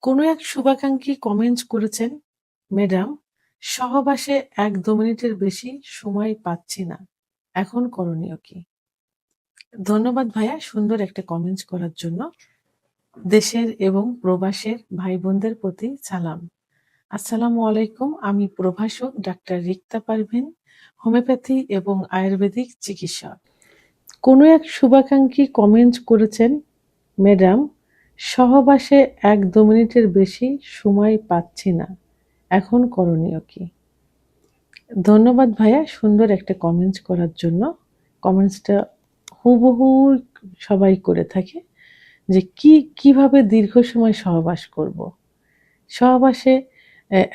কোনো এক শুভাকাঙ্ক্ষী কমেন্ট করেছেন, ম্যাডাম, সহবাসে ১-২ মিনিটের বেশি সময় পাচ্ছি না। এখন করণীয় কি? ধন্যবাদ ভাইয়া সুন্দর একটা কমেন্টস করার জন্য। দেশের এবং প্রবাসের ভাই-বোনদের প্রতি সালাম। আসসালামু আলাইকুম। আমি প্রভাষক ডাক্তার রিক্তা পারভীন, হোমিওপ্যাথি এবং আয়ুর্বেদিক চিকিৎসক। কোনো এক শুভাকাঙ্ক্ষী কমেন্ট করেছেন, ম্যাডাম, সহবাসে ১-২ মিনিটের বেশি সময় পাচ্ছি না। এখন করণীয় কি? ধন্যবাদ ভাইয়া সুন্দর একটা কমেন্টস করার জন্য। কমেন্টসটা হুবহু সবাই করে থাকে যে কিভাবে দীর্ঘ সময় সহবাস করব। সহবাসে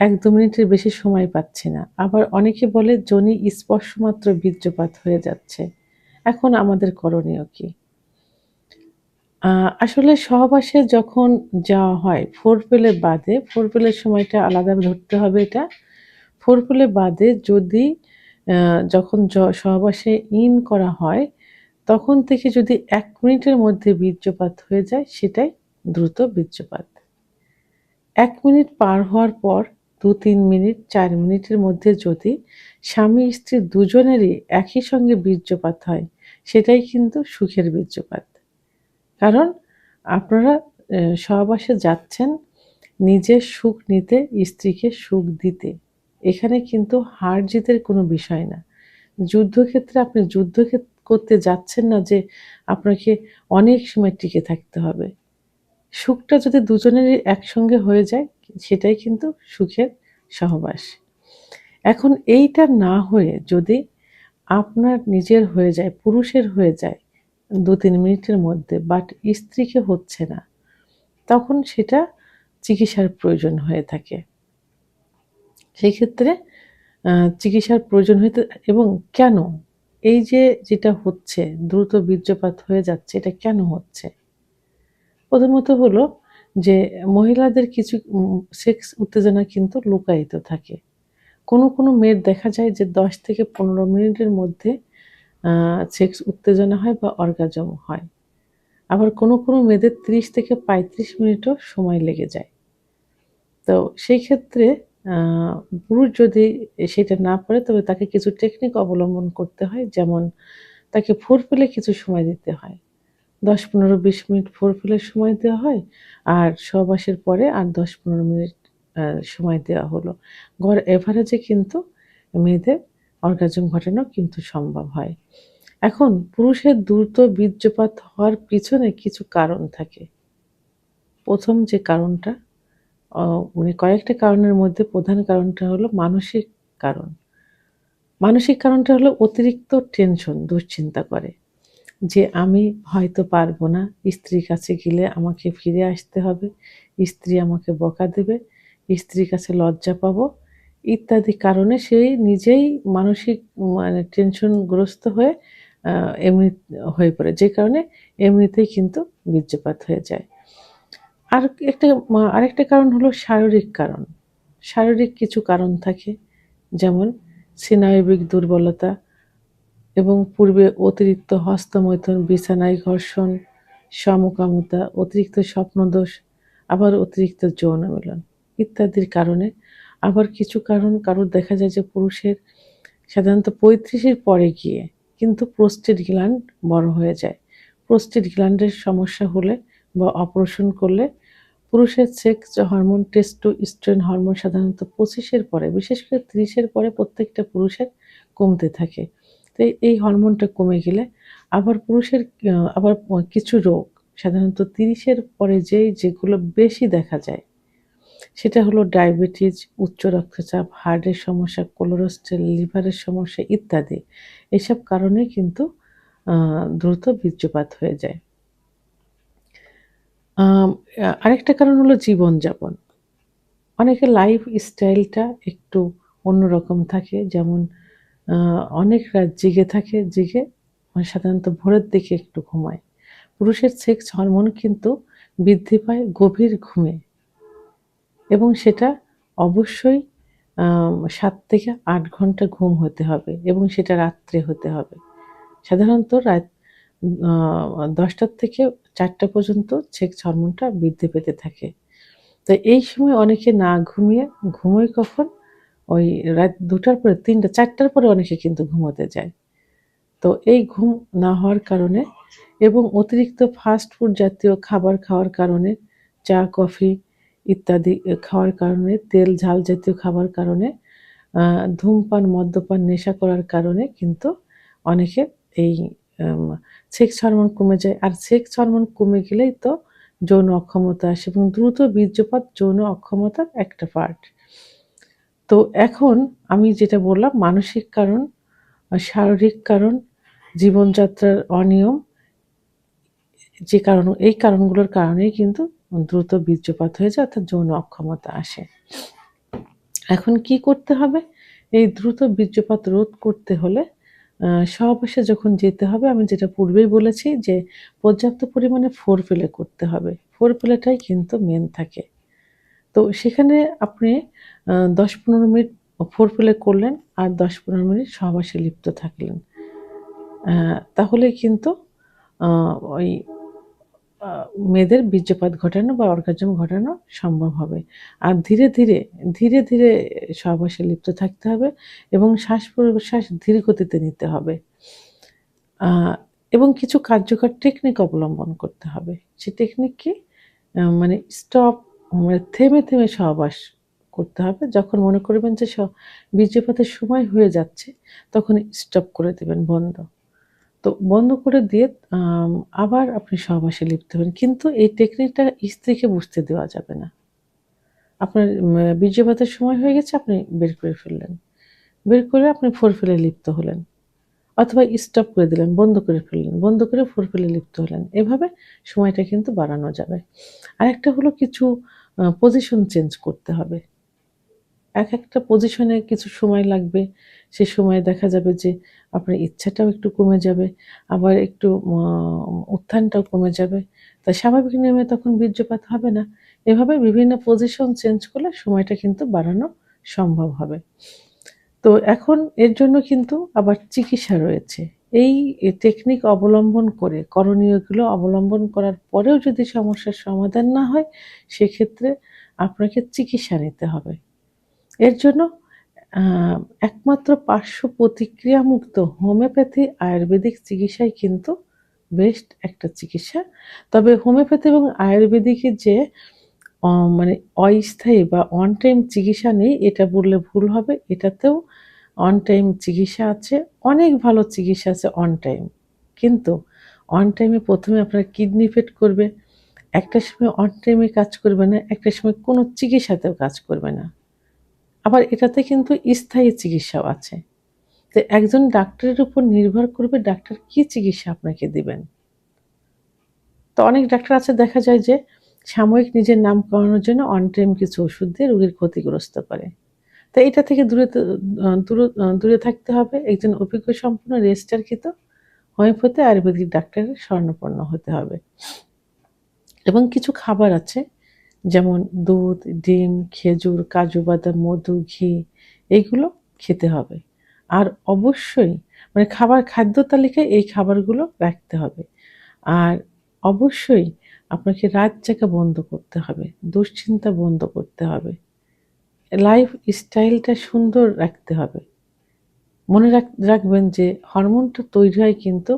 ১-২ মিনিটের বেশি সময় পাচ্ছি না। আবার অনেকে বলে যোনি স্পর্শমাত্র বীর্যপাত হয়ে যাচ্ছে। এখন আমাদের করণীয় কি? আ আসলে সহবাসে যখন যাওয়া হয় ফোরপ্লে বাদে, ফোরপ্লের সময়টা আলাদা ধরতে হবে এটা। ফোরপ্লে বাদে যদি আ যখন সহবাসে ইন করা হয়, তখন থেকে যদি ১ মিনিটের মধ্যে বীর্যপাত হয়ে যায় সেটাই দ্রুত বীর্যপাত। ১ মিনিট পার হওয়ার পর ২-৩ মিনিট ৪ মিনিটের মধ্যে যদি স্বামী-স্ত্রী দুজনেরই একই সঙ্গে বীর্যপাত হয়, সেটাই কিন্তু সুখের বীর্যপাত। কারণ আপনারা সহবাসে যাচ্ছেন নিজের সুখ নিতে, স্ত্রীকে সুখ দিতে। এখানে কিন্তু হার-জিতের কোনো বিষয় না। যুদ্ধক্ষেত্রে আপনি করতে যাচ্ছেন না যে আপনাকে অনেক সময় টিকে থাকতে হবে। সুখটা যদি দুজনেরই একসঙ্গে হয়ে যায়, সেটাই কিন্তু সুখের সহবাস। এখন এইটা না হয়ে যদি আপনার নিজের হয়ে যায়, পুরুষের হয়ে যায় ২-৩ মিনিটের মধ্যে বাট স্ত্রীকে হচ্ছে না, তখন সেটা চিকিৎসার প্রয়োজন হয়ে থাকে। সেক্ষেত্রে আ চিকিৎসার প্রয়োজন হইতে এবং কেন? এই যে যেটা হচ্ছে, দ্রুত বীর্যপাত হয়ে যাচ্ছে, এটা কেন হচ্ছে? প্রথমত হলো যে মহিলাদের কিছু সেক্স উত্তেজনা কিন্তু লুকায়িত থাকে। কোনো মেয়ের দেখা যায় যে ১০ থেকে ১৫ মিনিটের মধ্যে আ সেক্স উত্তেজনা হয় বা অর্গাজম হয়। আবার কোনো মেয়েদের ৩০ থেকে ৩৫ মিনিটও সময় লেগে যায়। তো সেই ক্ষেত্রে আ পুরুষ যদি সেটা না পারে তবে তাকে কিছু টেকনিক অবলম্বন করতে হয়। যেমন তাকে ফোরপ্লে কিছু সময় দিতে হয়। ১০, ১৫, ২০ মিনিট ফোরপ্লের সময় দেওয়া হয়। আর সহবাসের পরে আর ১০-১৫ মিনিট আ সময় দেওয়া হলো। গড় এভারেজে কিন্তু মেয়েদের অর্গাজম ঘটানো কিন্তু সম্ভব হয়। এখন পুরুষের দ্রুত বীর্যপাত হওয়ার পিছনে কিছু কারণ থাকে। ১ম যে কারণটা অ মানে কয়েকটা কারণের মধ্যে প্রধান কারণটা হলো মানসিক কারণ। মানসিক কারণটা হলো অতিরিক্ত টেনশন, দুশ্চিন্তা করে। যে আমি হয়তো পারব না। স্ত্রীর কাছে গেলে আমাকে ফিরে আসতে হবে। স্ত্রী আমাকে বকা দেবে। স্ত্রীর কাছে লজ্জা পাবো। ইত্যাদি কারণে সে নিজেই মানসিক মানে টেনশনগ্রস্ত হয়ে আ এমনি হয়ে পড়ে। যে কারণে এমনিতেই কিন্তু বীর্যপাত হয়ে যায়। আর একটা আরেকটা কারণ হলো শারীরিক কারণ। শারীরিক কিছু কারণ থাকে। যেমন স্নায়বিক দুর্বলতা এবং পূর্বে অতিরিক্ত হস্তমৈথুন, বিছানায় ঘর্ষণ, সমকামিতা, অতিরিক্ত স্বপ্নদোষ, আবার অতিরিক্ত যৌন মিলন ইত্যাদির কারণে। আবার কিছু কারণ কারোর দেখা যায় যে পুরুষের সাধারণত ৩৫ এর পরে গিয়ে কিন্তু প্রোস্টেট গ্ল্যান্ড বড় হয়ে যায়। প্রোস্টেট গ্ল্যান্ডের সমস্যা হলে বা অপারেশন করলে পুরুষের সেক্স হরমোন টেস্টোস্টেরন হরমোন সাধারণত ২৫ এর পরে, বিশেষ করে ৩০ এর পরে প্রত্যেকটা পুরুষের কমতে থাকে। তো এই হরমোনটা কমে গেলে আবার পুরুষের আবার কিছু রোগ সাধারণত ৩০ এর পরে যেগুলো বেশি দেখা যায়, সেটা হলো ডায়াবেটিস, উচ্চ রক্তচাপ, হার্টের সমস্যা, কোলেস্টেরল, লিভারের সমস্যা ইত্যাদি। এসব কারণে কিন্তু আ দ্রুত বীর্যপাত হয়ে যায়। আম আরেকটা কারণ হলো জীবনযাপন। অনেকের লাইফ স্টাইলটা একটু অন্যরকম থাকে। যেমন আ অনেক রাত জেগে থাকে, জেগে সাধারণত ভোরের দিকে একটু ঘুমায়। পুরুষের সেক্স হরমোন কিন্তু বৃদ্ধি পায় গভীর ঘুমে এবং সেটা অবশ্যই ৭ থেকে ৮ ঘন্টা ঘুম হতে হবে এবং সেটা রাত্রে হতে হবে। সাধারণত রাত আ ১০টা থেকে ৪টা পর্যন্ত সেক্স হরমোনটা বৃদ্ধি পেতে থাকে। তো এই সময় অনেকে না ঘুমিয়ে ঘুমোয় কখন? ওই রাত ২টার পরে ৩টা ৪টার পরে অনেকে কিন্তু ঘুমোতে যায়। তো এই ঘুম না হওয়ার কারণে এবং অতিরিক্ত ফাস্ট ফুড জাতীয় খাবার খাওয়ার কারণে, চা, কফি ইত্যাদি খাওয়ার কারণে, তেল ঝাল জাতীয় খাবার কারণে, আ ধূমপান, মদ্যপান, নেশা করার কারণে কিন্তু অনেকের এই আম সেক্স হরমোন কমে যায়। আর সেক্স হরমোন কমে গেলেই তো যৌন অক্ষমতা আসে এবং দ্রুত বীর্যপাত যৌন অক্ষমতার একটা পার্ট। তো এখন আমি যেটা বললাম মানসিক কারণ, শারীরিক কারণ, জীবনযাত্রার অনিয়ম এই কারণগুলোর কারণেই কিন্তু দ্রুত বীর্যপাত হয়ে যায় অর্থাৎ যৌন অক্ষমতা আসে। এখন কি করতে হবে? এই দ্রুত বীর্যপাত রোধ করতে হলে সহবাসে যখন যেতে হবে আমি যেটা পূর্বেই বলেছি যে পর্যাপ্ত পরিমাণে ফোরপ্লে করতে হবে। ফোরপ্লেটাই কিন্তু মেইন থাকে। তো সেখানে আপনি ১০-১৫ মিনিট ফোরপ্লে করলেন আর ১০-১৫ মিনিট সহবাসে লিপ্ত থাকলেন। তাহলেই কিন্তু আ ওই আ মেয়েদের বীর্যপাত ঘটানো বা অর্গাজম ঘটানো সম্ভব হবে। আর ধীরে ধীরে সহবাসে লিপ্ত থাকতে হবে এবং শ্বাস-প্রশ্বাস ধীর গতিতে নিতে হবে। আ এবং কিছু কার্যকর টেকনিক অবলম্বন করতে হবে। সে টেকনিক কি? মানে মানে থেমে সহবাস করতে হবে। যখন মনে করবেন যে বীর্যপাতের সময় হয়ে যাচ্ছে, তখন স্টপ করে দিবেন বন্ধ। তো বন্ধ করে দিয়ে আম আবার আপনি সহবাসে লিপ্ত হবেন। কিন্তু এই টেকনিকটা স্ত্রীকে বুঝতে দেওয়া যাবে না। আপনার বীর্যপাতের সময় হয়ে গেছে, আপনি বের করে ফেললেন। বের করে আপনি ফোরপ্লে লিপ্ত হলেন। অথবা স্টপ করে দিলেন, বন্ধ করে ফেললেন। বন্ধ করে ফোরপ্লে লিপ্ত হলেন। এভাবে সময়টা কিন্তু বাড়ানো যাবে। আরেকটা হলো কিছু পজিশন চেঞ্জ করতে হবে। একেকটা পজিশনে কিছু সময় লাগবে। সে সময়ে দেখা যাবে যে আপনার ইচ্ছাটাও একটু কমে যাবে। আবার একটু উত্থানটাও কমে যাবে। তাই স্বাভাবিক নিয়মে তখন বীর্যপাত হবে না। এভাবে বিভিন্ন পজিশন চেঞ্জ করলে সময়টা কিন্তু বাড়ানো সম্ভব হবে। তো এখন এর জন্য কিন্তু আবার চিকিৎসা রয়েছে। এই টেকনিক অবলম্বন করে করণীয়গুলো অবলম্বন করার পরেও যদি সমস্যার সমাধান না হয়, সেক্ষেত্রে আপনাকে চিকিৎসা নিতে হবে। এর জন্য আ একমাত্র পার্শ্ব প্রতিক্রিয়ামুক্ত হোমিওপ্যাথি আয়ুর্বেদিক চিকিৎসাই কিন্তু বেস্ট একটা চিকিৎসা। তবে হোমিওপ্যাথি এবং আয়ুর্বেদিকের যে অ মানে অস্থায়ী বা অন টাইম চিকিৎসা নেই এটা বললে ভুল হবে। এটাতেও অন টাইম চিকিৎসা আছে। অনেক ভালো চিকিৎসা আছে অন টাইম। কিন্তু অন টাইমে ১ম এ আপনার কিডনি ফেট করবে। একটা সময় অন টাইমে কাজ করবে না, একটা সময় কোনো চিকিৎসাতেও কাজ করবে না। আবার এটাতে কিন্তু স্থায়ী চিকিৎসাও আছে। তো একজন ডাক্তারের উপর নির্ভর করবে ডাক্তার কি চিকিৎসা আপনাকে দিবেন। তো অনেক ডাক্তার আছে দেখা যায় যে সাময়িক নিজের নাম করানোর জন্য অন টাইম কিছু ওষুধ দিয়ে রোগীর ক্ষতিগ্রস্ত করে। তো এটা থেকে দূরে থাকতে হবে। একজন অভিজ্ঞ সম্পন্ন রেজিস্টারকৃত হোমিওপ্যাথি আয়ুর্বেদিক ডাক্তারের শরণাপন্ন হতে হবে। এবং কিছু খাবার আছে যেমন দুধ, ডিম, খেজুর, কাজু বাদাম, মধু, ঘি এইগুলো খেতে হবে। আর অবশ্যই মানে খাদ্য তালিকায় এই খাবারগুলো রাখতে হবে। আর অবশ্যই আপনাকে রাত জাগা বন্ধ করতে হবে। দুশ্চিন্তা বন্ধ করতে হবে। লাইফ স্টাইলটা সুন্দর রাখতে হবে। মনে রাখবেন যে হরমোনটা তৈরি হয় কিন্তু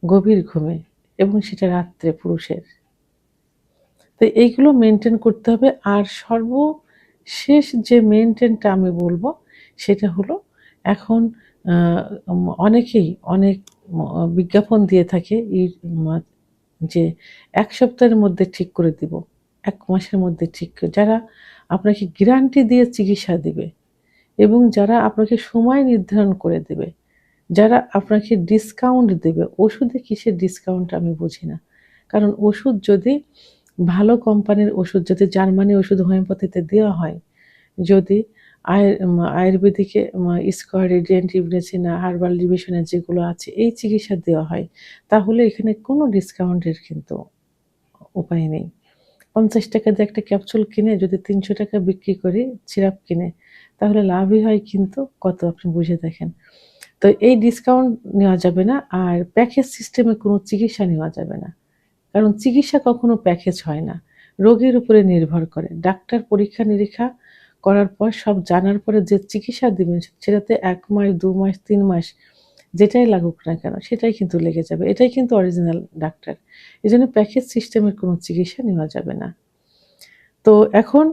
গভীর ঘুমে এবং সেটা রাত্রে পুরুষের। তো এইগুলো মেইনটেইন করতে হবে। আর সর্বশেষ যে মেইনটেইনটা আমি বলব সেটা হলো এখন আ অনেকেই অনেক বিজ্ঞাপন দিয়ে থাকে মা যে ১ সপ্তাহের মধ্যে ঠিক করে দিব। ১ মাসের মধ্যে ঠিক যারা আপনাকে গ্যারান্টি দিয়ে চিকিৎসা দিবে এবং যারা আপনাকে সময় নির্ধারণ করে দেবে, যারা আপনাকে ডিসকাউন্ট দেবে। ওষুধে কিসের ডিসকাউন্ট আমি বুঝি না। কারণ ওষুধ যদি ভালো কোম্পানির ওষুধ যদি জার্মানি ওষুধ হোমিওপ্যাথিতে দেওয়া হয়, যদি আয়ুর্বেদিকে স্কোয়ার রেডিয়েন্ট, ইবনেসিনা, হার্বাল ডিভিশনে যেগুলো আছে এই চিকিৎসা দেওয়া হয়, তাহলে এখানে কোনো ডিসকাউন্টের কিন্তু উপায় নেই। ৳৫০ দিয়ে একটা ক্যাপসুল কিনে যদি ৳৩০০ বিক্রি করি সিরাপ কিনে, তাহলে লাভই হয় কিন্তু কত আপনি বুঝে দেখেন। তো এই ডিসকাউন্ট নেওয়া যাবে না। আর প্যাকেজ সিস্টেমে কোনো চিকিৎসা নেওয়া যাবে না। কারণ চিকিৎসা কখনো প্যাকেজ হয় না। রোগীর উপরে নির্ভর করে। ডাক্তার পরীক্ষা-নিরীক্ষা করার পর সব জানার পরে যে চিকিৎসা দিবেন সেটাতে ১ মাস, ২ মাস, ৩ মাস যেটাই লাগুক না কেন সেটাই কিন্তু লেগে যাবে। এটাই কিন্তু অরিজিনাল ডাক্তার। এজন্য প্যাকেজ সিস্টেমের কোনো চিকিৎসা নেওয়া যাবে না। তো এখন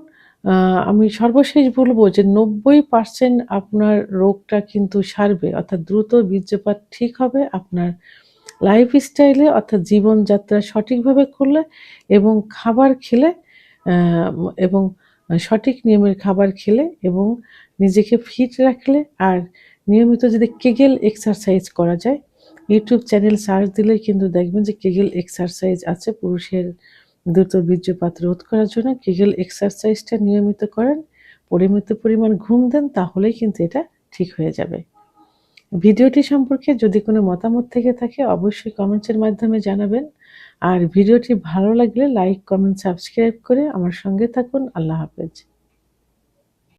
আ আমি সর্বশেষ বলব যে ৯০% আপনার রোগটা কিন্তু সারবে। অর্থাৎ দ্রুত বীর্যপাত ঠিক হবে আপনার লাইফস্টাইলে অর্থাৎ জীবনযাত্রা সঠিকভাবে করলে এবং খাবার খেলে আ এবং সঠিক নিয়মের খাবার খেলে এবং নিজেকে ফিট রাখলে আর নিয়মিত যদি কেগেল এক্সারসাইজ করা যায়, ইউটিউব চ্যানেল সার্চ দিলেই কিন্তু দেখবেন যে কেগেল এক্সারসাইজ আছে পুরুষের দ্রুত বীর্যপাত রোধ করার জন্য। কেগেল এক্সারসাইজটা নিয়মিত করেন, পরিমিত পরিমাণ ঘুম দেন তাহলেই কিন্তু এটা ঠিক হয়ে যাবে। ভিডিওটি সম্পর্কে যদি কোনো মতামত থেকে থাকে অবশ্যই কমেন্টসের মাধ্যমে জানাবেন। আর ভিডিওটি ভালো লাগলে লাইক, কমেন্ট, সাবস্ক্রাইব করে আমার সঙ্গে থাকুন। আল্লাহ হাফেজ।